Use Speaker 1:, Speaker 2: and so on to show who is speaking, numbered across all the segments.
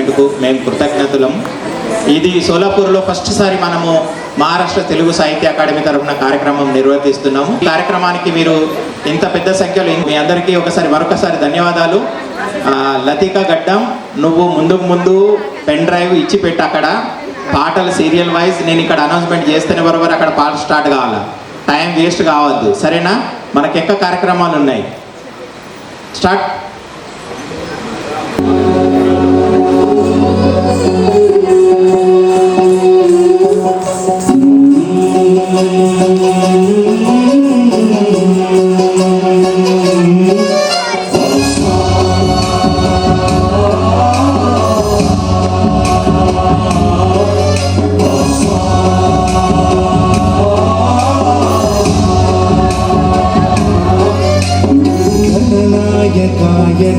Speaker 1: మేనేజ్మెంట్కు మేము కృతజ్ఞతలం. ఇది సోలాపూర్లో ఫస్ట్ సారి మనము మహారాష్ట్ర తెలుగు సాహిత్య అకాడమీ తరఫున కార్యక్రమం నిర్వర్తిస్తున్నాము. ఈ కార్యక్రమానికి మీరు ఇంత పెద్ద సంఖ్యలో మీ అందరికీ మరొకసారి ధన్యవాదాలు. లతిక గడ్డం, నువ్వు ముందు పెన్ డ్రైవ్ ఇచ్చి పెట్టు, అక్కడ పాటలు సీరియల్ వైజ్ నేను ఇక్కడ అనౌన్స్మెంట్ చేస్తేనే బరోబర్ అక్కడ పాట స్టార్ట్ కావాలి, టైం వేస్ట్ కావద్దు, సరేనా? మనకి ఎక్క కార్యక్రమాలు ఉన్నాయి. స్టార్ట్.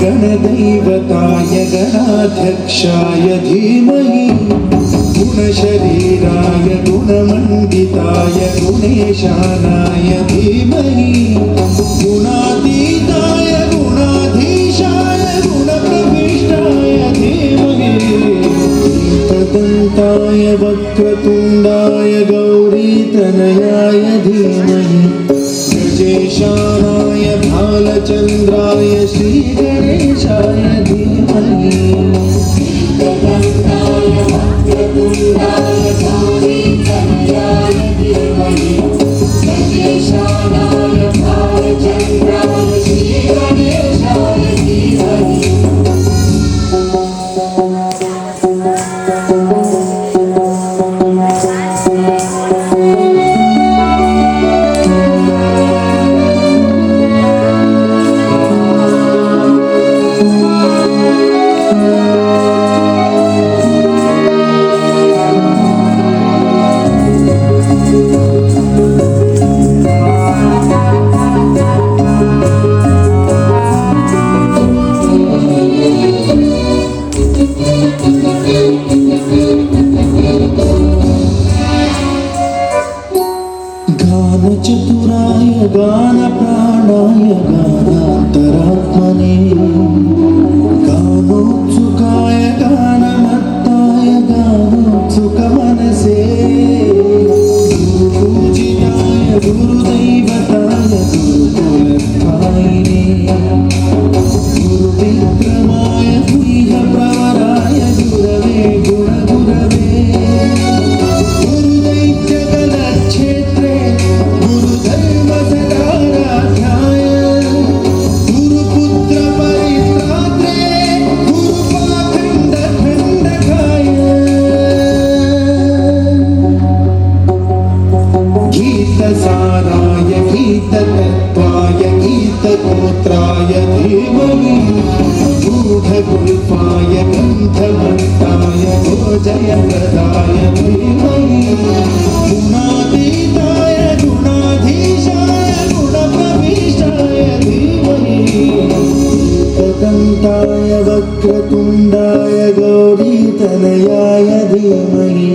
Speaker 1: गणदैवताय गणाध्यक्षाय धीमहि गुणशरीराय गुणमण्डिताय गुणेशानाय धीमहि गुणातीताय गुणाधीशाय गुणप्रविष्टाय धीमहि एकदन्ताय वक्रतुण्डाय गौरीतनयाय धीमहि गजेशानाय भालचन्द्राय श्रीगणेशाय धीमहि एकदन्ताय वक्रतुण्डाय गौरीतनयाय धीमहि गजेशानाय भालचन्द्राय श्रीगणेशाय धीमहि. गानचतुराय गानप्राणाय गानान्तरात्मने गानोत्सुकाय गानमत्ताय गानोत्सुकमनसे गुरुपूजिताय गुरुदैवताय गुरुकुलस्थायिने गुरुविक्रमाय गुह्यप्रवराय गुरवे गुणगुरवे गीतसाराय गीततत्त्वाय गीतगोत्राय धीमहि गूढगुल्फाय गन्धमन्ताय भोजयप्रदाय धीमहि गुणातीताय गुणाधीशाय गुणप्रविष्टाय धीमहि एकदन्ताय वक्रतुण्डाय गौरीतनयाय धीमहि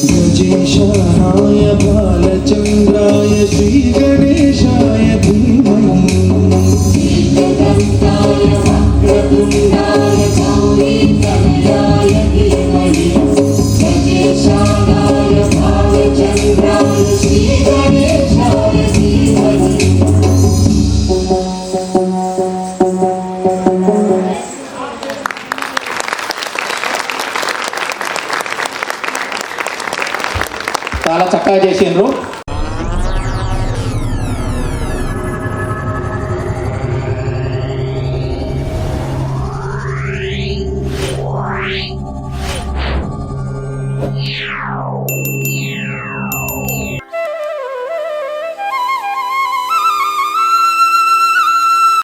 Speaker 1: गजेशानाय भालचन्द्राय श्रीगणेशाय धीमहि एकदन्ताय वक्रतुण्डाय गौरीतनयाय धीमहि गजेशानाय भालचन्द्राय श्रीगणेशाय धीमहि. చాలా చక్కగా చేసిండ్రు.
Speaker 2: Wow.